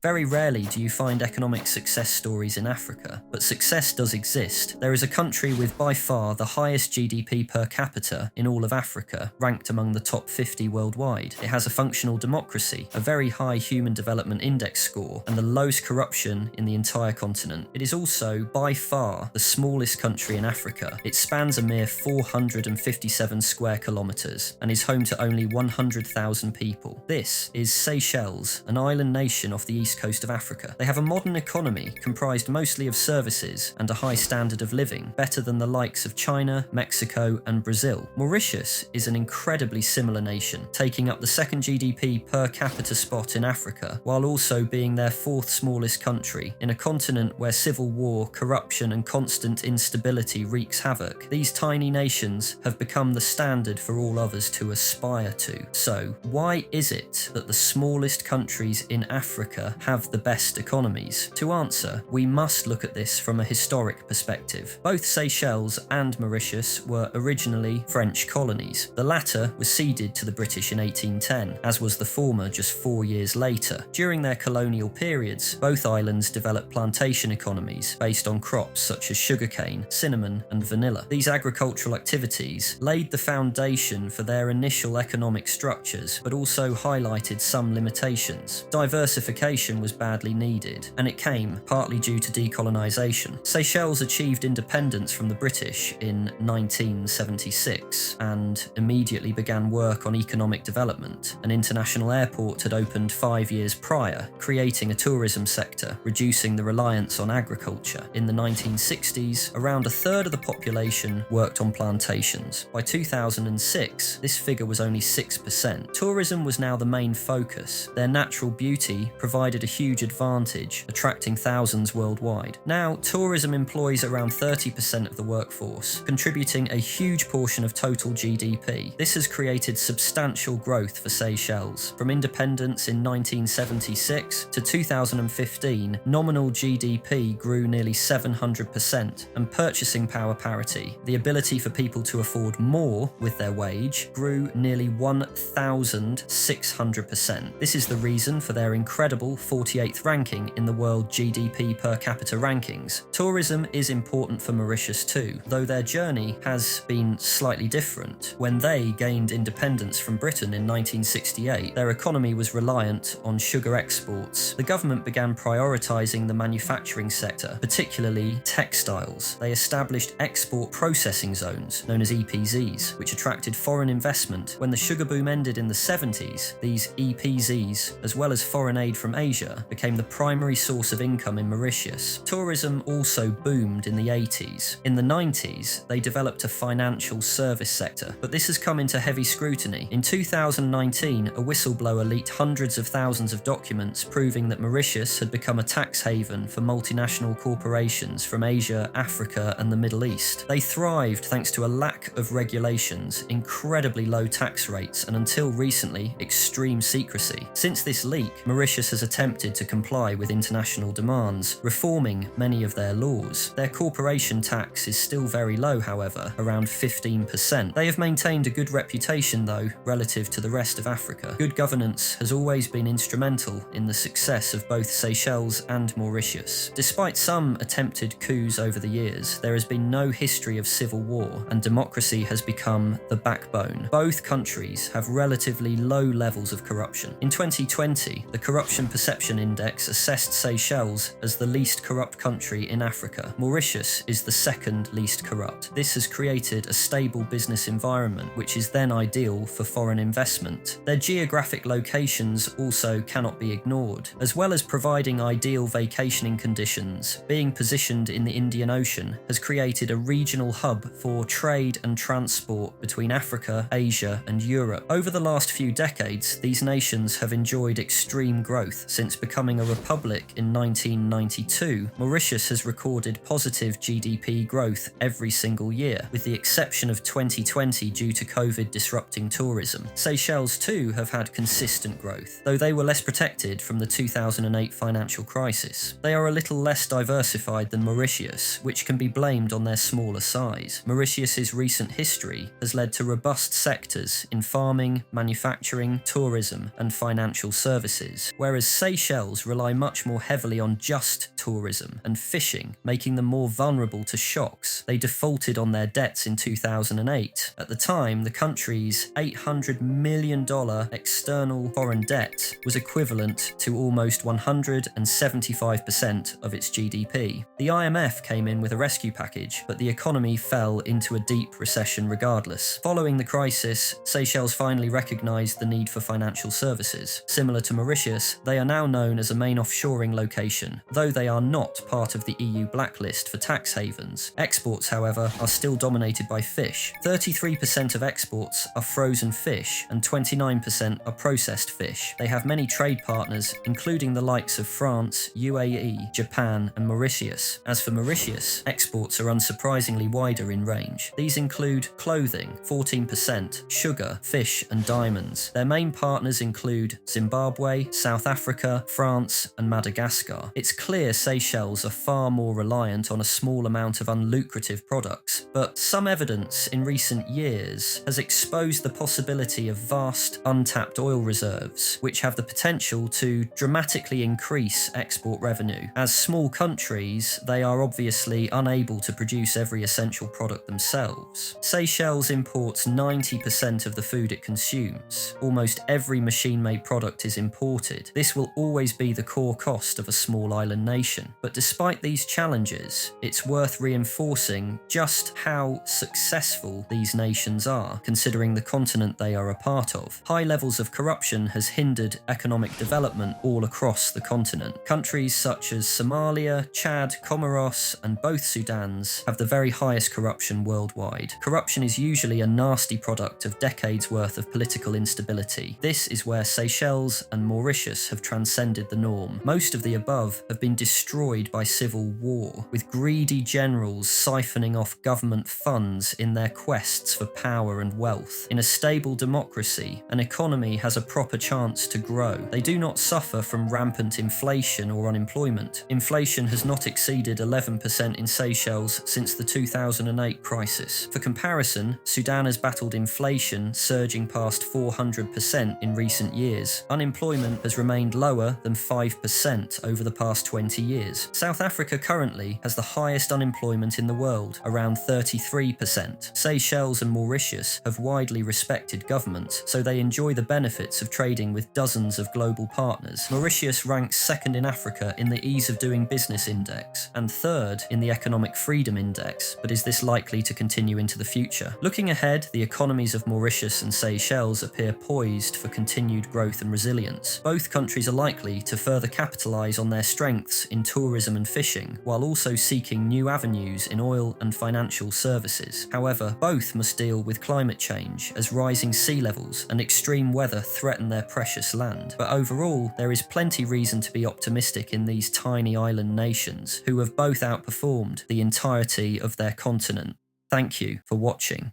Very rarely do you find economic success stories in Africa, but success does exist. There is a country with by far the highest GDP per capita in all of Africa, ranked among the top 50 worldwide. It has a functional democracy, a very high Human Development Index score, and the lowest corruption in the entire continent. It is also by far the smallest country in Africa. It spans a mere 457 square kilometers and is home to only 100,000 people. This is Seychelles, an island nation off the east coast of Africa. They have a modern economy comprised mostly of services and a high standard of living, better than the likes of China, Mexico, and Brazil. Mauritius is an incredibly similar nation, taking up the second GDP per capita spot in Africa, while also being their fourth smallest country, in a continent where civil war, corruption, and constant instability wreaks havoc. These tiny nations have become the standard for all others to aspire to. So, why is it that the smallest countries in Africa have the best economies? To answer, we must look at this from a historic perspective. Both Seychelles and Mauritius were originally French colonies. The latter was ceded to the British in 1810, as was the former just 4 years later. During their colonial periods, both islands developed plantation economies based on crops such as sugarcane, cinnamon, and vanilla. These agricultural activities laid the foundation for their initial economic structures, but also highlighted some limitations. Diversification was badly needed, and it came partly due to decolonisation. Seychelles achieved independence from the British in 1976 and immediately began work on economic development. An international airport had opened 5 years prior, creating a tourism sector, reducing the reliance on agriculture. In the 1960s, around a third of the population worked on plantations. By 2006, this figure was only 6%. Tourism was now the main focus. Their natural beauty provided a huge advantage, attracting thousands worldwide. Now, tourism employs around 30% of the workforce, contributing a huge portion of total GDP. This has created substantial growth for Seychelles. From independence in 1976 to 2015, nominal GDP grew nearly 700%, and purchasing power parity, the ability for people to afford more with their wage, grew nearly 1,600%. This is the reason for their incredible 48th ranking in the world GDP per capita rankings. Tourism is important for Mauritius too, though their journey has been slightly different. When they gained independence from Britain in 1968, their economy was reliant on sugar exports. The government began prioritising the manufacturing sector, particularly textiles. They established export processing zones, known as EPZs, which attracted foreign investment. When the sugar boom ended in the 70s, these EPZs, as well as foreign aid from Asia, became the primary source of income in Mauritius. Tourism also boomed in the 80s. In the 90s, they developed a financial service sector, but this has come into heavy scrutiny. In 2019, a whistleblower leaked hundreds of thousands of documents proving that Mauritius had become a tax haven for multinational corporations from Asia, Africa, and the Middle East. They thrived thanks to a lack of regulations, incredibly low tax rates, and until recently, extreme secrecy. Since this leak, Mauritius has attempted to comply with international demands, reforming many of their laws. Their corporation tax is still very low, however, around 15%. They have maintained a good reputation, though, relative to the rest of Africa. Good governance has always been instrumental in the success of both Seychelles and Mauritius. Despite some attempted coups over the years, there has been no history of civil war, and democracy has become the backbone. Both countries have relatively low levels of corruption. In 2020, the Corruption Perception Index assessed Seychelles as the least corrupt country in Africa. Mauritius is the second least corrupt. This has created a stable business environment, which is then ideal for foreign investment. Their geographic locations also cannot be ignored. As well as providing ideal vacationing conditions, being positioned in the Indian Ocean has created a regional hub for trade and transport between Africa, Asia, and Europe. Over the last few decades, these nations have enjoyed extreme growth. Since becoming a republic in 1992, Mauritius has recorded positive GDP growth every single year, with the exception of 2020 due to COVID disrupting tourism. Seychelles too have had consistent growth, though they were less protected from the 2008 financial crisis. They are a little less diversified than Mauritius, which can be blamed on their smaller size. Mauritius's recent history has led to robust sectors in farming, manufacturing, tourism, and financial services, whereas Seychelles Seychelles rely much more heavily on just tourism and fishing, making them more vulnerable to shocks. They defaulted on their debts in 2008. At the time, the country's $800 million external foreign debt was equivalent to almost 175% of its GDP. The IMF came in with a rescue package, but the economy fell into a deep recession regardless. Following the crisis, Seychelles finally recognized the need for financial services. Similar to Mauritius, they are now known as a main offshoring location, though they are not part of the EU blacklist for tax havens. Exports, however, are still dominated by fish. 33% of exports are frozen fish and 29% are processed fish. They have many trade partners, including the likes of France, UAE, Japan, and Mauritius. As for Mauritius, exports are unsurprisingly wider in range. These include clothing, 14%, sugar, fish, and diamonds. Their main partners include Zimbabwe, South Africa, France, and Madagascar. It's clear Seychelles are far more reliant on a small amount of unlucrative products, but some evidence in recent years has exposed the possibility of vast untapped oil reserves, which have the potential to dramatically increase export revenue. As small countries, they are obviously unable to produce every essential product themselves. Seychelles imports 90% of the food it consumes. Almost every machine-made product is imported. This will always be the core cost of a small island nation. But despite these challenges, it's worth reinforcing just how successful these nations are, considering the continent they are a part of. High levels of corruption has hindered economic development all across the continent. Countries such as Somalia, Chad, Comoros, and both Sudans have the very highest corruption worldwide. Corruption is usually a nasty product of decades worth of political instability. This is where Seychelles and Mauritius have transcended the norm. Most of the above have been destroyed by civil war, with greedy generals siphoning off government funds in their quests for power and wealth. In a stable democracy, an economy has a proper chance to grow. They do not suffer from rampant inflation or unemployment. Inflation has not exceeded 11% in Seychelles since the 2008 crisis. For comparison, Sudan has battled inflation surging past 400% in recent years. Unemployment has remained lower than 5% over the past 20 years. South Africa currently has the highest unemployment in the world, around 33%. Seychelles and Mauritius have widely respected governments, so they enjoy the benefits of trading with dozens of global partners. Mauritius ranks second in Africa in the Ease of Doing Business Index and third in the Economic Freedom Index, but is this likely to continue into the future? Looking ahead, the economies of Mauritius and Seychelles appear poised for continued growth and resilience. Both countries are likely to further capitalise on their strengths in tourism and fishing, while also seeking new avenues in oil and financial services. However, both must deal with climate change as rising sea levels and extreme weather threaten their precious land. But overall, there is plenty reason to be optimistic in these tiny island nations, who have both outperformed the entirety of their continent. Thank you for watching.